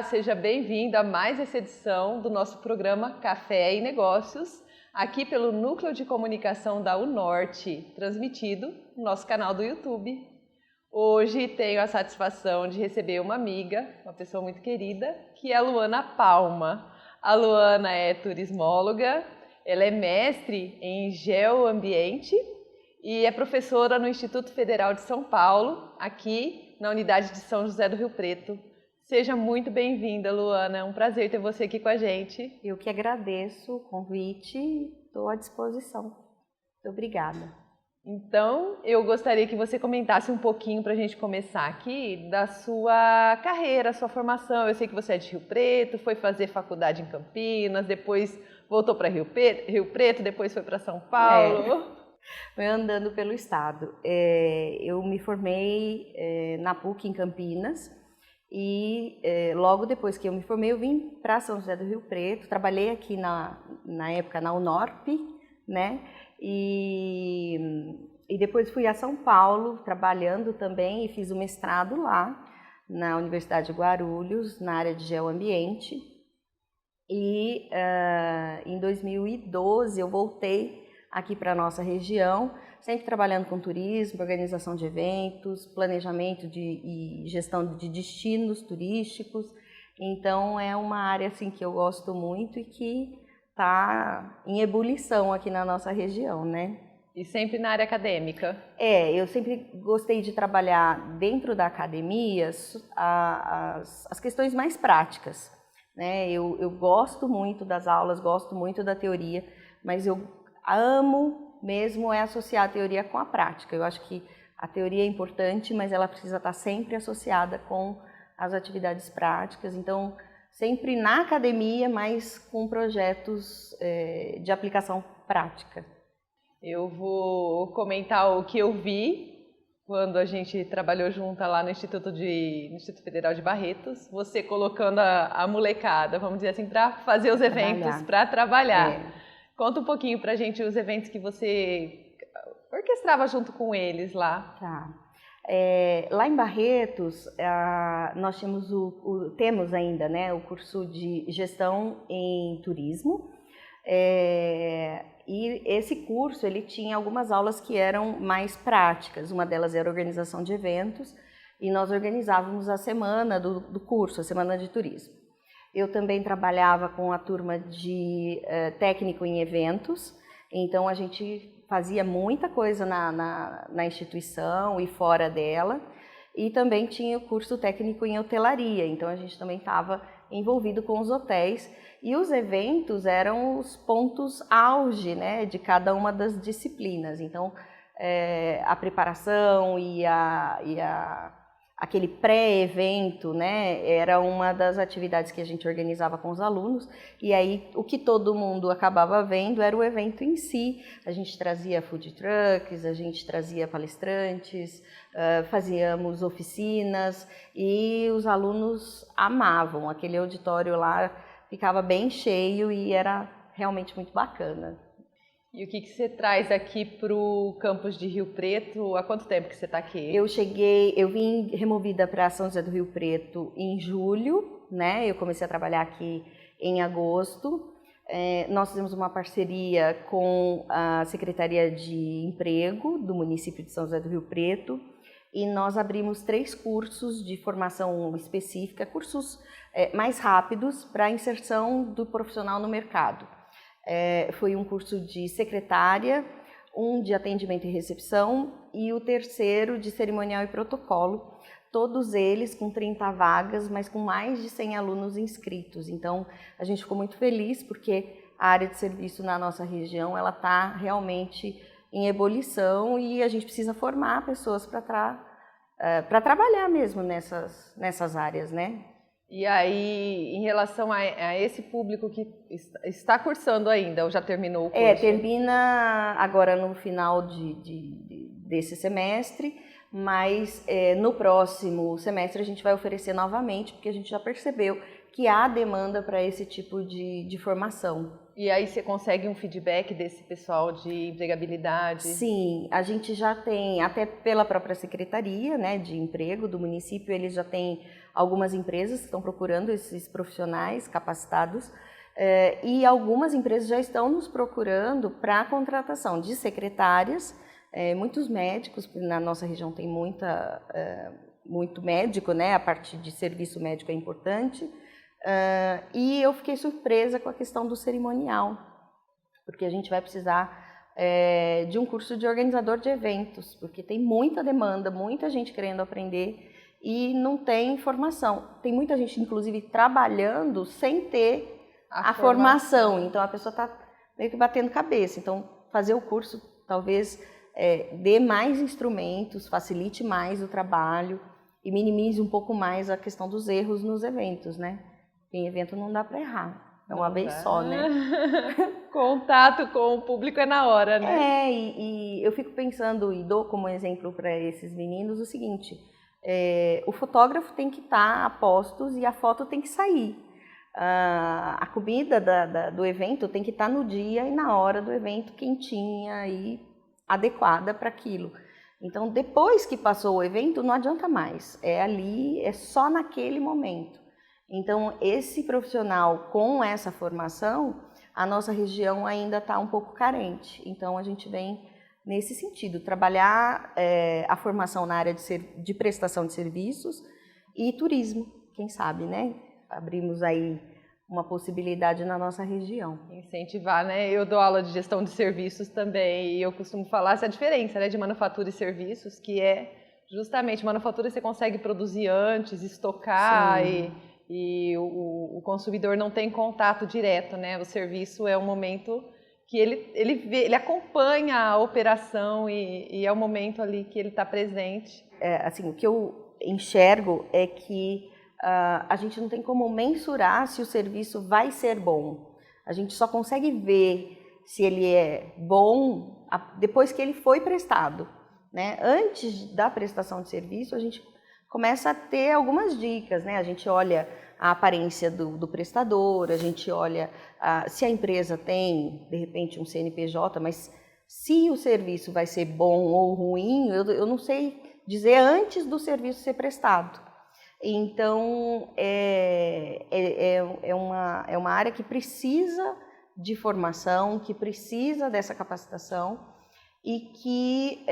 seja bem-vindo a mais essa edição do nosso programa Café e Negócios, aqui pelo Núcleo de Comunicação da UNORTE, transmitido no nosso canal do YouTube. Hoje tenho a satisfação de receber uma amiga, uma pessoa muito querida, que é a Luana Palma. A Luana é turismóloga, ela é mestre em geoambiente e é professora no Instituto Federal de São Paulo, aqui na unidade de São José do Rio Preto. Seja muito bem-vinda, Luana. É um prazer ter você aqui com a gente. Eu que agradeço o convite e estou à disposição. Muito obrigada. Então, eu gostaria que você comentasse um pouquinho para a gente começar aqui da sua carreira, sua formação. Eu sei que você é de Rio Preto, foi fazer faculdade em Campinas, depois voltou para Rio Preto, depois foi para São Paulo. Foi andando pelo estado. Eu me formei na PUC em Campinas. E logo depois que eu me formei, eu vim para São José do Rio Preto, trabalhei aqui na época na UNORP, né? E depois fui a São Paulo trabalhando também e fiz o mestrado lá na Universidade de Guarulhos, na área de geoambiente. E em 2012 eu voltei aqui para a nossa região, sempre trabalhando com turismo, organização de eventos, planejamento e gestão de destinos turísticos. Então é uma área assim que eu gosto muito e que está em ebulição aqui na nossa região, né? E sempre na área acadêmica? Eu sempre gostei de trabalhar dentro da academia as questões mais práticas, né? Eu gosto muito das aulas, gosto muito da teoria, mas eu amo mesmo associar a teoria com a prática. Eu acho que a teoria é importante, mas ela precisa estar sempre associada com as atividades práticas. Então, sempre na academia, mas com projetos de aplicação prática. Eu vou comentar o que eu vi quando a gente trabalhou junto lá no Instituto Federal de Barretos, você colocando a molecada, vamos dizer assim, para fazer os eventos, para trabalhar. Conta um pouquinho pra gente os eventos que você orquestrava junto com eles lá. Tá. Lá em Barretos, nós temos ainda, né, o curso de gestão em turismo. E esse curso ele tinha algumas aulas que eram mais práticas. Uma delas era organização de eventos e nós organizávamos a semana do curso, a semana de turismo. Eu também trabalhava com a turma de técnico em eventos, então a gente fazia muita coisa na instituição e fora dela, e também tinha o curso técnico em hotelaria, então a gente também estava envolvido com os hotéis, e os eventos eram os pontos auge, né, de cada uma das disciplinas. Então a preparação e aquele pré-evento, né, era uma das atividades que a gente organizava com os alunos, e aí o que todo mundo acabava vendo era o evento em si. A gente trazia food trucks, a gente trazia palestrantes, fazíamos oficinas, e os alunos amavam. Aquele auditório lá ficava bem cheio e era realmente muito bacana. E o que você traz aqui para o campus de Rio Preto? Há quanto tempo que você está aqui? Eu vim removida para São José do Rio Preto em julho, né? Eu comecei a trabalhar aqui em agosto. Nós fizemos uma parceria com a Secretaria de Emprego do município de São José do Rio Preto e nós abrimos 3 cursos de formação específica, cursos mais rápidos para inserção do profissional no mercado. Foi um curso de secretária, um de atendimento e recepção e o terceiro de cerimonial e protocolo, todos eles com 30 vagas, mas com mais de 100 alunos inscritos. Então, a gente ficou muito feliz porque a área de serviço na nossa região ela está realmente em ebulição e a gente precisa formar pessoas para trabalhar mesmo nessas áreas, né? E aí, em relação a esse público que está cursando ainda, ou já terminou o curso? Termina agora no final desse semestre, mas no próximo semestre a gente vai oferecer novamente, porque a gente já percebeu que há demanda para esse tipo de formação. E aí você consegue um feedback desse pessoal de empregabilidade? Sim, a gente já tem, até pela própria Secretaria, né, de Emprego do município, eles já têm algumas empresas que estão procurando esses profissionais capacitados e algumas empresas já estão nos procurando para a contratação de secretárias, muitos médicos, na nossa região tem muito médico, né? A parte de serviço médico é importante, e eu fiquei surpresa com a questão do cerimonial, porque a gente vai precisar de um curso de organizador de eventos, porque tem muita demanda, muita gente querendo aprender e não tem formação. Tem muita gente, inclusive, trabalhando sem ter a formação. Então, a pessoa está meio que batendo cabeça. Então, fazer o curso talvez dê mais instrumentos, facilite mais o trabalho e minimize um pouco mais a questão dos erros nos eventos, né? Em evento não dá para errar. É uma vez só, né? Contato com o público é na hora, né? E eu fico pensando, e dou como exemplo para esses meninos o seguinte, o fotógrafo tem que estar a postos e a foto tem que sair. A comida do evento tem que estar no dia e na hora do evento, quentinha e adequada para aquilo. Então, depois que passou o evento, não adianta mais. É ali, é só naquele momento. Então, esse profissional com essa formação, a nossa região ainda está um pouco carente. Então, a gente vem nesse sentido, trabalhar a formação na área de prestação de serviços e turismo, quem sabe, né? Abrimos aí uma possibilidade na nossa região. Incentivar, né? Eu dou aula de gestão de serviços também e eu costumo falar essa diferença, né, de manufatura e serviços, que é justamente manufatura você consegue produzir antes, estocar e o consumidor não tem contato direto, né? O serviço é um momento que ele acompanha a operação e é o momento ali que ele está presente. Assim, o que eu enxergo é que a gente não tem como mensurar se o serviço vai ser bom. A gente só consegue ver se ele é bom depois que ele foi prestado, né? Antes da prestação de serviço, a gente começa a ter algumas dicas, né? A gente olha a aparência do prestador, a gente olha se a empresa tem, de repente, um CNPJ, mas se o serviço vai ser bom ou ruim, eu não sei dizer antes do serviço ser prestado. Então, é uma área que precisa de formação, que precisa dessa capacitação e que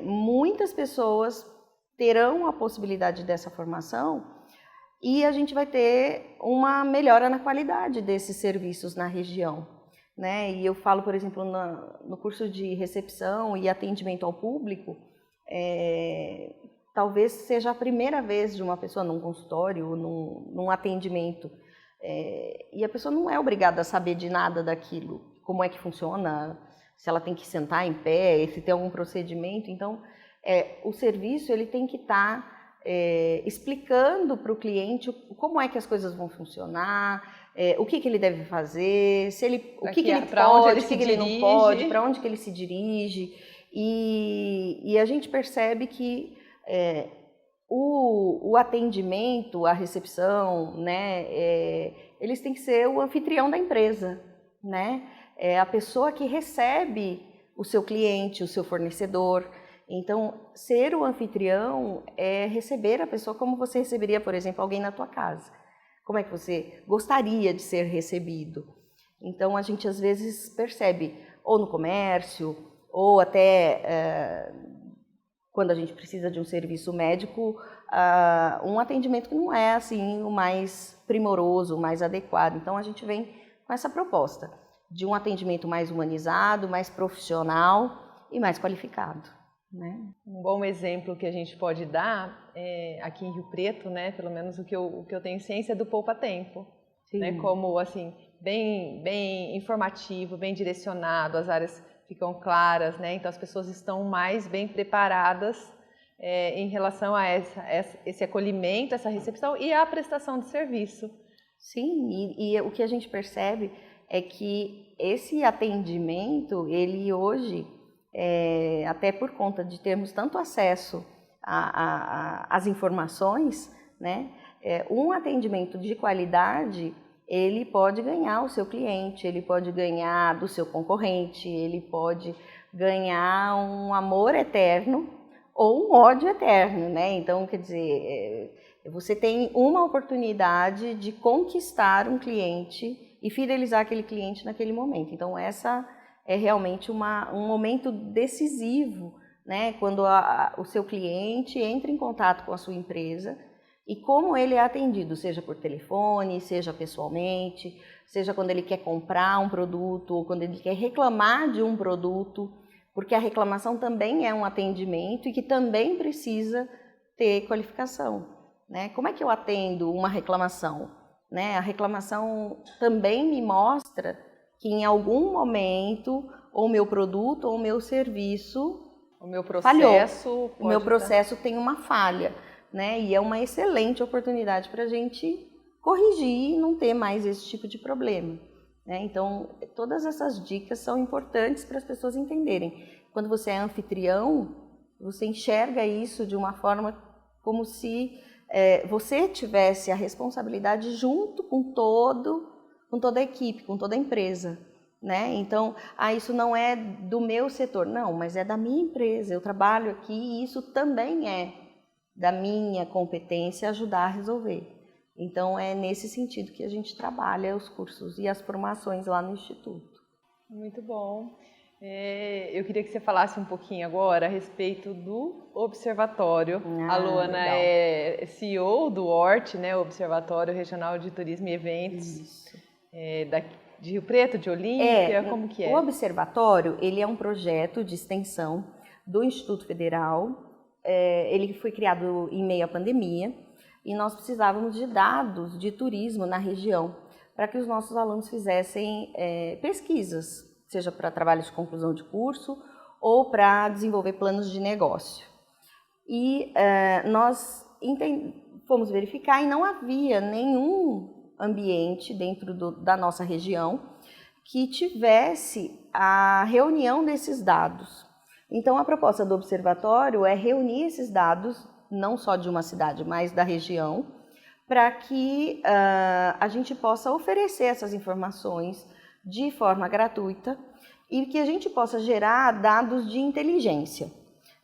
muitas pessoas terão a possibilidade dessa formação e a gente vai ter uma melhora na qualidade desses serviços na região, né? E eu falo, por exemplo, no curso de recepção e atendimento ao público, talvez seja a primeira vez de uma pessoa num consultório, num atendimento, e a pessoa não é obrigada a saber de nada daquilo, como é que funciona, se ela tem que sentar em pé, se tem algum procedimento. Então, o serviço ele tem que estar explicando para o cliente como é que as coisas vão funcionar, o que ele deve fazer, o que ele pode, o que ele não pode, para onde que ele se dirige. E a gente percebe que o atendimento, a recepção, né, eles têm que ser o anfitrião da empresa, né? É a pessoa que recebe o seu cliente, o seu fornecedor. Então, ser o anfitrião é receber a pessoa como você receberia, por exemplo, alguém na tua casa. Como é que você gostaria de ser recebido? Então, a gente às vezes percebe, ou no comércio, ou até quando a gente precisa de um serviço médico, um atendimento que não é assim o mais primoroso, o mais adequado. Então, a gente vem com essa proposta de um atendimento mais humanizado, mais profissional e mais qualificado, né? Um bom exemplo que a gente pode dar aqui em Rio Preto, né? Pelo menos o que eu tenho ciência é do Poupa Tempo, né? Como assim bem informativo, bem direcionado, as áreas ficam claras, né? Então as pessoas estão mais bem preparadas em relação a esse acolhimento, essa recepção e a prestação de serviço. Sim, e o que a gente percebe é que esse atendimento, ele hoje, até por conta de termos tanto acesso às informações, né? Um atendimento de qualidade, ele pode ganhar o seu cliente, ele pode ganhar do seu concorrente, ele pode ganhar um amor eterno ou um ódio eterno, né? Então, quer dizer, Você tem uma oportunidade de conquistar um cliente e fidelizar aquele cliente naquele momento. Então, essa é realmente um momento decisivo, né? Quando o seu cliente entra em contato com a sua empresa e como ele é atendido, seja por telefone, seja pessoalmente, seja quando ele quer comprar um produto ou quando ele quer reclamar de um produto, porque a reclamação também é um atendimento e que também precisa ter qualificação, né? Como é que eu atendo uma reclamação, né? A reclamação também me mostra que em algum momento o meu produto ou o meu serviço falhou. O meu processo tem uma falha, né? E é uma excelente oportunidade para a gente corrigir e não ter mais esse tipo de problema, né? Então, todas essas dicas são importantes para as pessoas entenderem. Quando você é anfitrião, você enxerga isso de uma forma como se você tivesse a responsabilidade junto com toda a equipe, com toda a empresa, né? Então, isso não é do meu setor, não, mas é da minha empresa, eu trabalho aqui e isso também é da minha competência ajudar a resolver. Então, é nesse sentido que a gente trabalha os cursos e as formações lá no Instituto. Muito bom. Eu queria que você falasse um pouquinho agora a respeito do Observatório. A Luana legal. é CEO do ORT, né, Observatório Regional de Turismo e Eventos. Isso. De Rio Preto, de Olímpia, como que é? O Observatório, ele é um projeto de extensão do Instituto Federal. Ele foi criado em meio à pandemia e nós precisávamos de dados de turismo na região para que os nossos alunos fizessem pesquisas, seja para trabalhos de conclusão de curso ou para desenvolver planos de negócio. E nós fomos verificar e não havia nenhum ambiente dentro da nossa região que tivesse a reunião desses dados. Então, a proposta do observatório é reunir esses dados, não só de uma cidade, mas da região, para que a gente possa oferecer essas informações de forma gratuita e que a gente possa gerar dados de inteligência.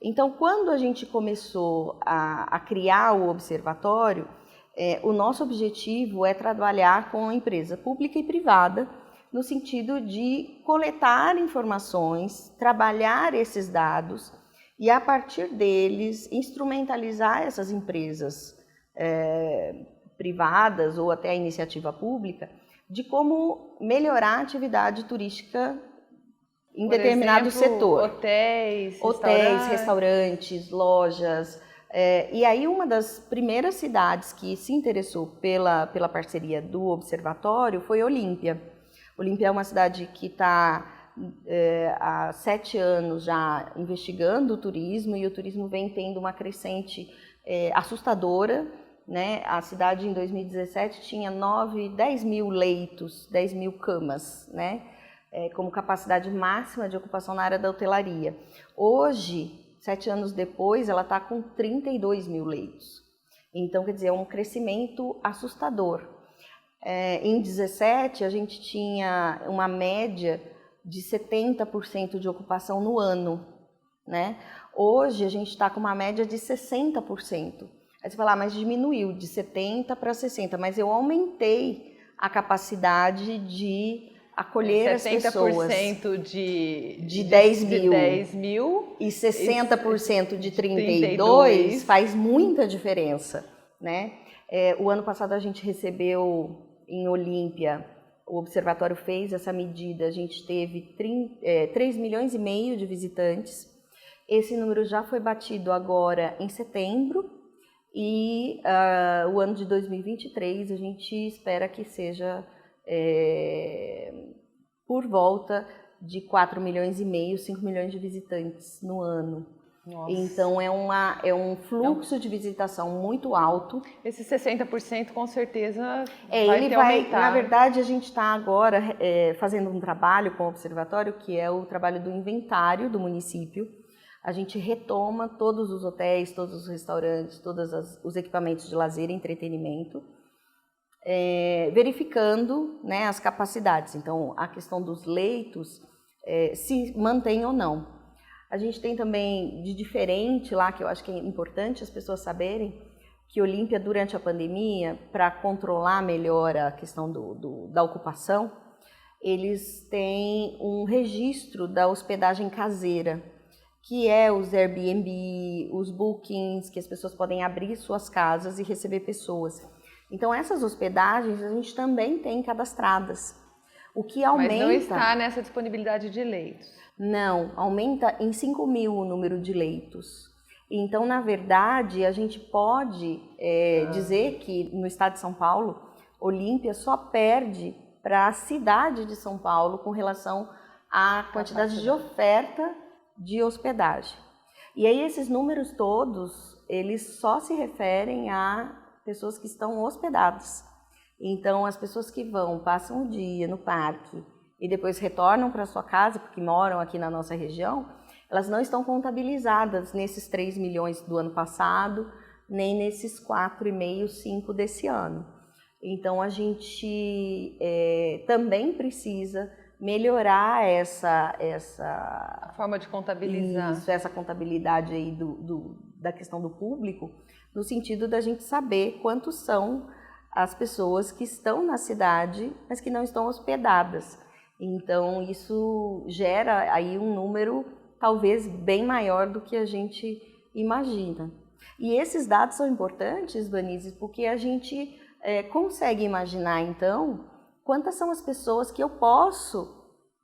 Então, quando a gente começou a criar o observatório, o nosso objetivo é trabalhar com a empresa pública e privada, no sentido de coletar informações, trabalhar esses dados e, a partir deles, instrumentalizar essas empresas privadas ou até a iniciativa pública de como melhorar a atividade turística em determinado setor. Hotéis, restaurantes, lojas. E aí uma das primeiras cidades que se interessou pela parceria do observatório foi Olímpia. Olímpia é uma cidade que está há 7 anos já investigando o turismo e o turismo vem tendo uma crescente assustadora, né? A cidade em 2017 tinha 10 mil leitos, 10 mil camas, né? Como capacidade máxima de ocupação na área da hotelaria. Hoje, 7 anos depois, ela está com 32 mil leitos. Então, quer dizer, é um crescimento assustador. Em 2017, a gente tinha uma média de 70% de ocupação no ano, né? Hoje, a gente está com uma média de 60%. Aí você fala, mas diminuiu de 70% para 60%, mas eu aumentei a capacidade de acolher as pessoas. 70% de 10 mil. 10 mil e 60% de 32 faz muita diferença, né? O ano passado a gente recebeu em Olímpia, o observatório fez essa medida, a gente teve 3 milhões e meio de visitantes. Esse número já foi batido agora em setembro e o ano de 2023 a gente espera que seja por volta de 4 milhões e meio, 5 milhões de visitantes no ano. Nossa. Então é um fluxo de visitação muito alto. Esse 60% com certeza vai aumentar. Na verdade, a gente está agora fazendo um trabalho com o observatório, que é o trabalho do inventário do município. A gente retoma todos os hotéis, todos os restaurantes, todos os equipamentos de lazer e entretenimento, verificando, né, as capacidades. Então, a questão dos leitos se mantém ou não. A gente tem também de diferente lá, que eu acho que é importante as pessoas saberem, que Olímpia, durante a pandemia, para controlar melhor a questão da ocupação, eles têm um registro da hospedagem caseira, que é os Airbnb, os bookings, que as pessoas podem abrir suas casas e receber pessoas. Então, essas hospedagens a gente também tem cadastradas, o que aumenta... Mas não está nessa disponibilidade de leitos. Não, aumenta em 5.000 o número de leitos. Então, na verdade, a gente pode dizer que no estado de São Paulo, Olímpia só perde para a cidade de São Paulo com relação à quantidade de oferta de hospedagem. E aí esses números todos, eles só se referem a pessoas que estão hospedadas. Então, as pessoas que vão, passam o dia no parque e depois retornam para sua casa, porque moram aqui na nossa região, elas não estão contabilizadas nesses 3 milhões do ano passado, nem nesses 4,5, 5 desse ano. Então, a gente também precisa melhorar A forma de contabilizar. Essa contabilidade aí da questão do público, no sentido da gente saber quantos são as pessoas que estão na cidade, mas que não estão hospedadas. Então, isso gera aí um número talvez bem maior do que a gente imagina. E esses dados são importantes, Vanise, porque a gente consegue imaginar, então, quantas são as pessoas que eu posso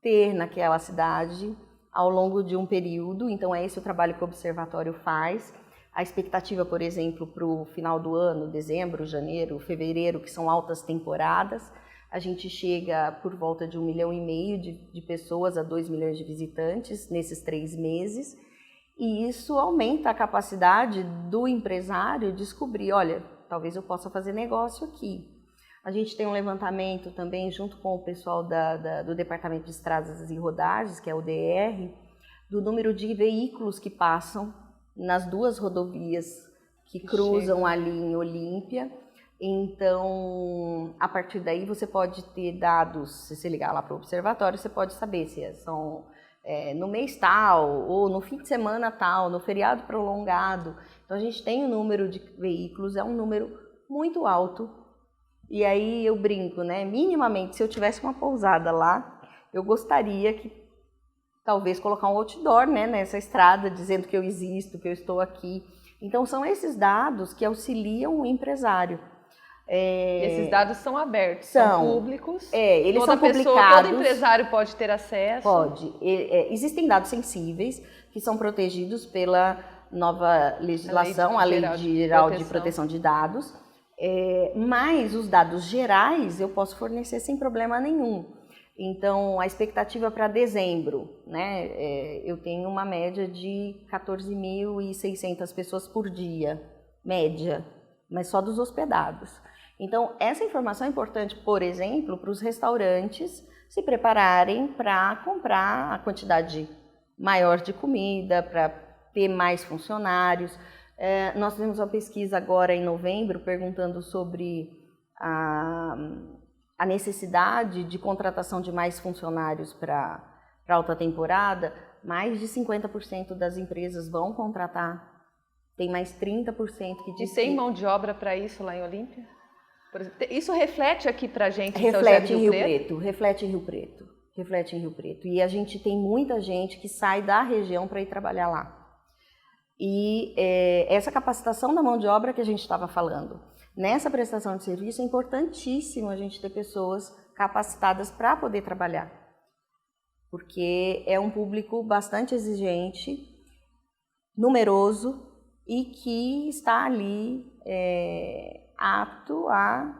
ter naquela cidade ao longo de um período. Então, é esse o trabalho que o Observatório faz. A expectativa, por exemplo, para o final do ano, dezembro, janeiro, fevereiro, que são altas temporadas, a gente chega por volta de 1,5 milhão de pessoas a 2 milhões de visitantes nesses 3 meses, e isso aumenta a capacidade do empresário descobrir, olha, talvez eu possa fazer negócio aqui. A gente tem um levantamento também junto com o pessoal do Departamento de Estradas e Rodagens, que é o DR, do número de veículos que passam nas 2 rodovias que cruzam ali em Olímpia. Então, a partir daí você pode ter dados, se você ligar lá para o observatório, você pode saber se são no mês tal, ou no fim de semana tal, no feriado prolongado. Então, a gente tem o número de veículos, é um número muito alto. E aí eu brinco, né? Minimamente, se eu tivesse uma pousada lá, eu gostaria que talvez colocar um outdoor, né, nessa estrada, dizendo que eu existo, que eu estou aqui. Então, são esses dados que auxiliam o empresário. Esses dados são abertos, são públicos. Eles toda são pessoa, publicados. Todo empresário pode ter acesso? Pode. Existem dados sensíveis que são protegidos pela nova legislação, a Lei Geral de Proteção de Dados. Mas os dados gerais eu posso fornecer sem problema nenhum. Então, a expectativa para dezembro, né? Eu tenho uma média de 14.600 pessoas por dia, média, mas só dos hospedados. Então, essa informação é importante, por exemplo, para os restaurantes se prepararem para comprar a quantidade maior de comida, para ter mais funcionários. Nós fizemos uma pesquisa agora em novembro perguntando sobre a necessidade de contratação de mais funcionários para alta temporada. Mais de 50% das empresas vão contratar. Tem mais 30% que diz que... E tem mão de obra para isso lá em Olímpia? Por exemplo, isso reflete aqui para a gente reflete em Rio Preto? Reflete em Rio Preto. E a gente tem muita gente que sai da região para ir trabalhar lá. E essa capacitação da mão de obra que a gente estava falando, nessa prestação de serviço é importantíssimo a gente ter pessoas capacitadas para poder trabalhar. Porque é um público bastante exigente, numeroso e que está ali apto a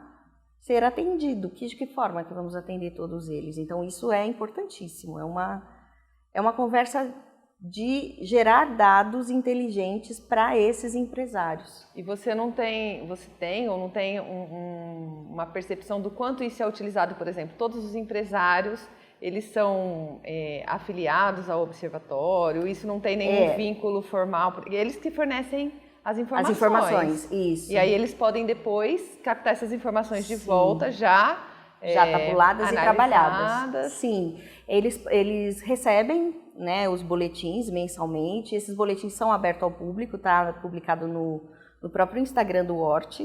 ser atendido. De que forma que vamos atender todos eles? Então, isso é importantíssimo. É uma conversa de gerar dados inteligentes para esses empresários. E você tem ou não tem uma percepção do quanto isso é utilizado? Por exemplo, todos os empresários, eles são afiliados ao observatório, isso não tem nenhum vínculo formal, porque eles que fornecem as informações. Isso. E aí eles podem depois captar essas informações de volta já tabuladas e trabalhadas. Sim, eles recebem, né, os boletins mensalmente. Esses boletins são abertos ao público, tá publicado no no próprio Instagram do Hort,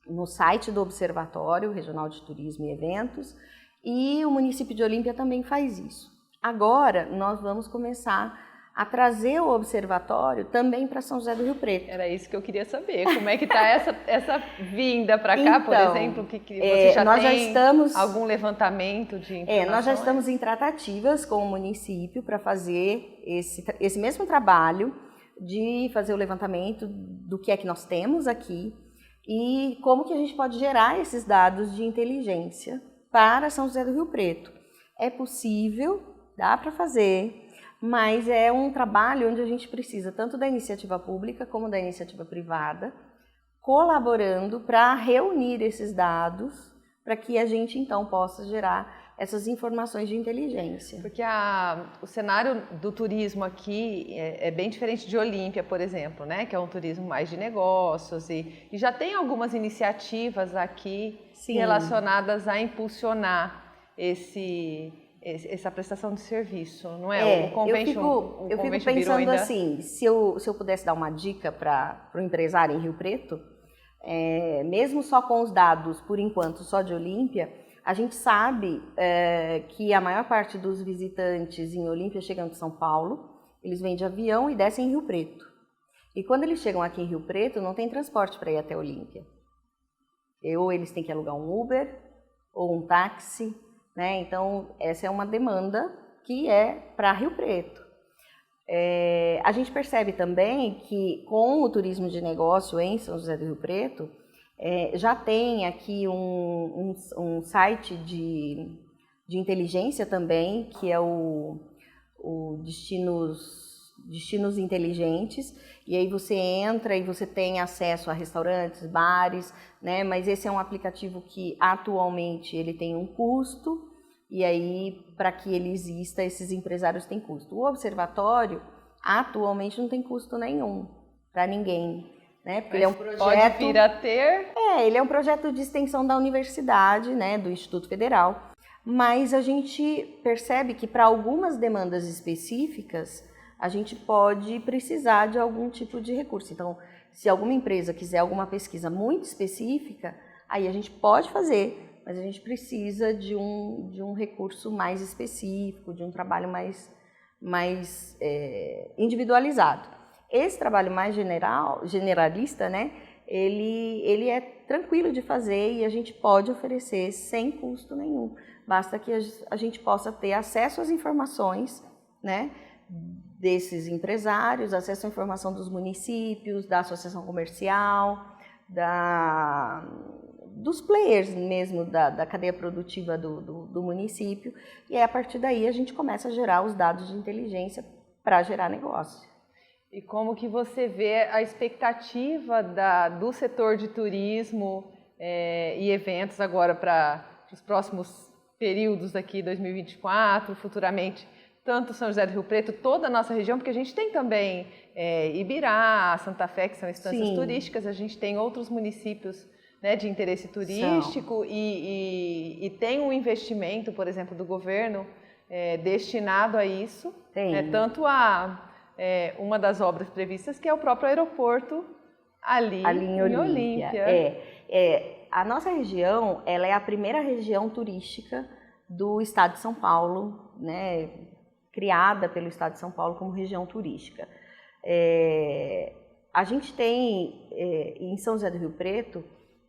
no site do Observatório Regional de Turismo e Eventos, e o município de Olímpia também faz isso. Agora, nós vamos começar a trazer o observatório também para São José do Rio Preto. Era isso que eu queria saber, como é que está essa vinda para cá, então, por exemplo, que você já nós tem já estamos, algum levantamento de informações? Nós já estamos em tratativas com o município para fazer esse mesmo trabalho de fazer o levantamento do que é que nós temos aqui e como que a gente pode gerar esses dados de inteligência para São José do Rio Preto. É possível, dá para fazer, mas é um trabalho onde a gente precisa tanto da iniciativa pública como da iniciativa privada, colaborando para reunir esses dados, para que a gente então possa gerar essas informações de inteligência. Porque o cenário do turismo aqui é bem diferente de Olímpia, por exemplo, né? Que é um turismo mais de negócios e já tem algumas iniciativas aqui relacionadas a impulsionar essa prestação de serviço, não é? O Convention, eu fico pensando assim, se eu pudesse dar uma dica para o empresário em Rio Preto, mesmo só com os dados, por enquanto, só de Olímpia, a gente sabe que a maior parte dos visitantes em Olímpia chegando de São Paulo, eles vêm de avião e descem em Rio Preto. E quando eles chegam aqui em Rio Preto, não tem transporte para ir até Olímpia. Ou eles têm que alugar um Uber ou um táxi, né? Então, essa é uma demanda que é para Rio Preto. A gente percebe também que com o turismo de negócio em São José do Rio Preto, já tem aqui um site de inteligência também, que é o Destinos Inteligentes, e aí você entra e você tem acesso a restaurantes, bares, né? Mas esse é um aplicativo que atualmente ele tem um custo, e aí para que ele exista, esses empresários têm custo. O observatório atualmente não tem custo nenhum para ninguém. Né? Porque ele é um projeto, pode vir a ter. Ele é um projeto de extensão da universidade, né, do Instituto Federal, mas a gente percebe que para algumas demandas específicas a gente pode precisar de algum tipo de recurso. Então, se alguma empresa quiser alguma pesquisa muito específica, aí a gente pode fazer, mas a gente precisa de um recurso mais específico, de um trabalho mais individualizado. Esse trabalho mais generalista, né, ele é tranquilo de fazer e a gente pode oferecer sem custo nenhum. Basta que a gente possa ter acesso às informações, né, desses empresários, acesso à informação dos municípios, da associação comercial, dos players mesmo da cadeia produtiva do município. E aí, a partir daí a gente começa a gerar os dados de inteligência para gerar negócio. E como que você vê a expectativa do setor de turismo e eventos agora para os próximos períodos aqui, 2024, futuramente, tanto São José do Rio Preto, toda a nossa região, porque a gente tem também Ibirá, Santa Fé, que são instâncias turísticas, a gente tem outros municípios, né, de interesse turístico e tem um investimento, por exemplo, do governo destinado a isso, tanto uma das obras previstas, que é o próprio aeroporto ali em Olímpia. A nossa região, ela é a primeira região turística do estado de São Paulo, né, criada pelo estado de São Paulo como região turística. A gente tem em São José do Rio Preto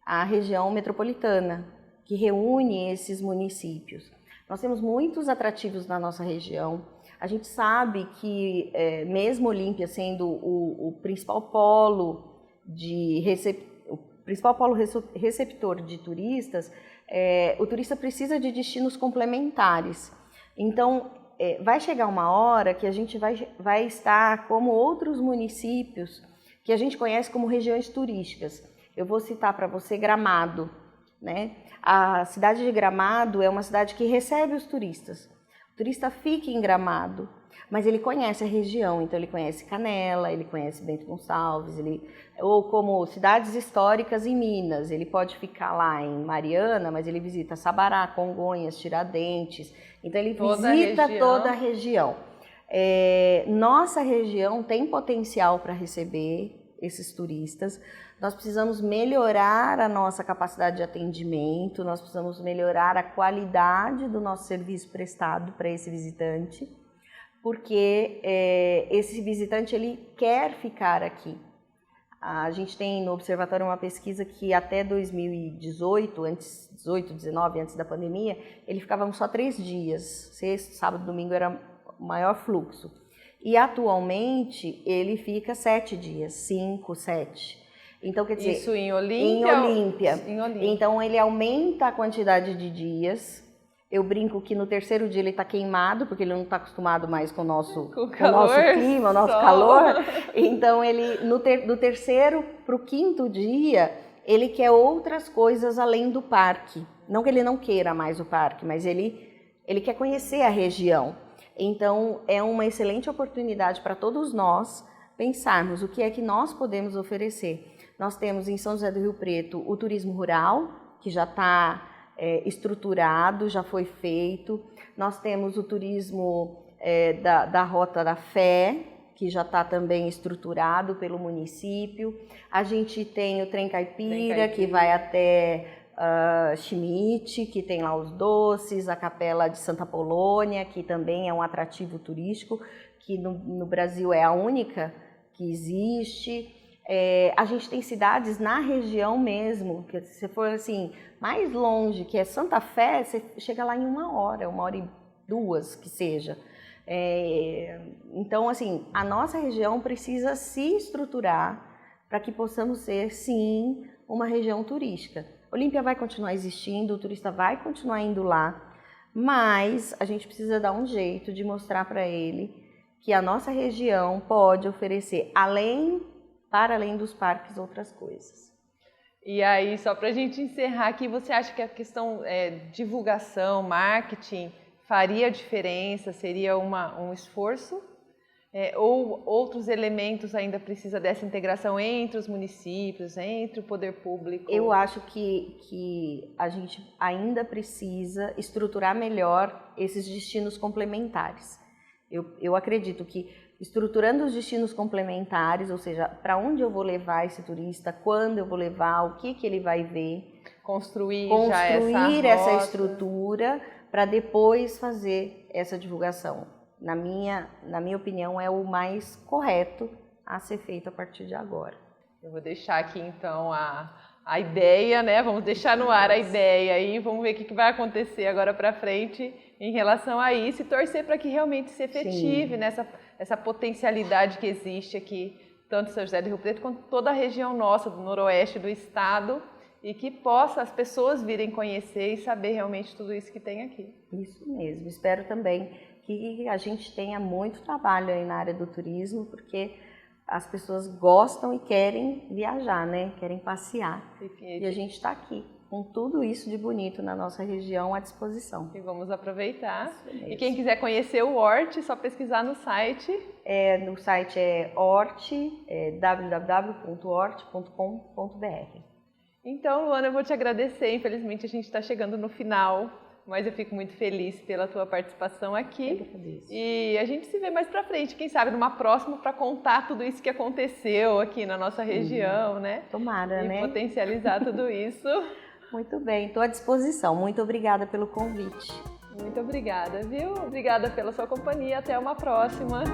a região metropolitana, que reúne esses municípios. Nós temos muitos atrativos na nossa região. A gente sabe que, mesmo Olímpia sendo o principal polo receptor de turistas, o turista precisa de destinos complementares. Então, vai chegar uma hora que a gente vai estar como outros municípios que a gente conhece como regiões turísticas. Eu vou citar para você Gramado, né? A cidade de Gramado é uma cidade que recebe os turistas. O turista fica em Gramado, mas ele conhece a região, então ele conhece Canela, ele conhece Bento Gonçalves, ou como cidades históricas em Minas, ele pode ficar lá em Mariana, mas ele visita Sabará, Congonhas, Tiradentes, então ele visita toda a região. Nossa região tem potencial para receber esses turistas, nós precisamos melhorar a nossa capacidade de atendimento, nós precisamos melhorar a qualidade do nosso serviço prestado para esse visitante, porque esse visitante ele quer ficar aqui. A gente tem no Observatório uma pesquisa que até 2018, 19, antes da pandemia, ele ficava só 3 dias, sexta, sábado, domingo era o maior fluxo. E atualmente ele fica 7 dias, 5, 7. Então, quer dizer, isso em Olímpia? Em Olímpia. Então ele aumenta a quantidade de dias. Eu brinco que no 3º dia ele está queimado, porque ele não está acostumado mais com o nosso clima, o nosso calor. Então, ele do 3º para o 5º dia, ele quer outras coisas além do parque. Não que ele não queira mais o parque, mas ele quer conhecer a região. Então, é uma excelente oportunidade para todos nós pensarmos o que é que nós podemos oferecer. Nós temos em São José do Rio Preto o turismo rural, que já está estruturado, já foi feito. Nós temos o turismo da Rota da Fé, que já está também estruturado pelo município. A gente tem o Trem Caipira, que vai até Schmidt, que tem lá os doces, a Capela de Santa Polônia, que também é um atrativo turístico, que no Brasil é a única que existe. A gente tem cidades na região mesmo, que se for assim, mais longe, que é Santa Fé, você chega lá em 1 hora, 1h02 que seja. Então, assim, a nossa região precisa se estruturar para que possamos ser, sim, uma região turística. Olímpia vai continuar existindo, o turista vai continuar indo lá, mas a gente precisa dar um jeito de mostrar para ele que a nossa região pode oferecer, para além dos parques, outras coisas. E aí, só para a gente encerrar aqui, você acha que a questão divulgação, marketing, faria diferença? Seria um esforço? Ou outros elementos ainda precisa dessa integração entre os municípios, entre o poder público? Eu acho que a gente ainda precisa estruturar melhor esses destinos complementares. Eu acredito que estruturando os destinos complementares, ou seja, para onde eu vou levar esse turista, quando eu vou levar, o que ele vai ver. Construir essa estrutura para depois fazer essa divulgação. Na minha opinião, é o mais correto a ser feito a partir de agora. Eu vou deixar aqui, então, a ideia, né? Vamos deixar no ar a ideia aí, vamos ver o que vai acontecer agora para frente em relação a isso e torcer para que realmente se efetive essa potencialidade que existe aqui, tanto em São José do Rio Preto quanto toda a região nossa, do noroeste do estado, e que possa as pessoas virem conhecer e saber realmente tudo isso que tem aqui. Isso mesmo. Espero também que a gente tenha muito trabalho aí na área do turismo, porque as pessoas gostam e querem viajar, né? Querem passear. E a gente está aqui com tudo isso de bonito na nossa região à disposição. E vamos aproveitar. E quem quiser conhecer o Hort, é só pesquisar no site. No site é Hort, www.hort.com.br. Então, Luana, eu vou te agradecer. Infelizmente, a gente está chegando no final, mas eu fico muito feliz pela tua participação aqui. E a gente se vê mais pra frente, quem sabe numa próxima, para contar tudo isso que aconteceu aqui na nossa região, né? Tomara, né? E potencializar tudo isso. Muito bem, estou à disposição. Muito obrigada pelo convite. Muito obrigada, viu? Obrigada pela sua companhia. Até uma próxima.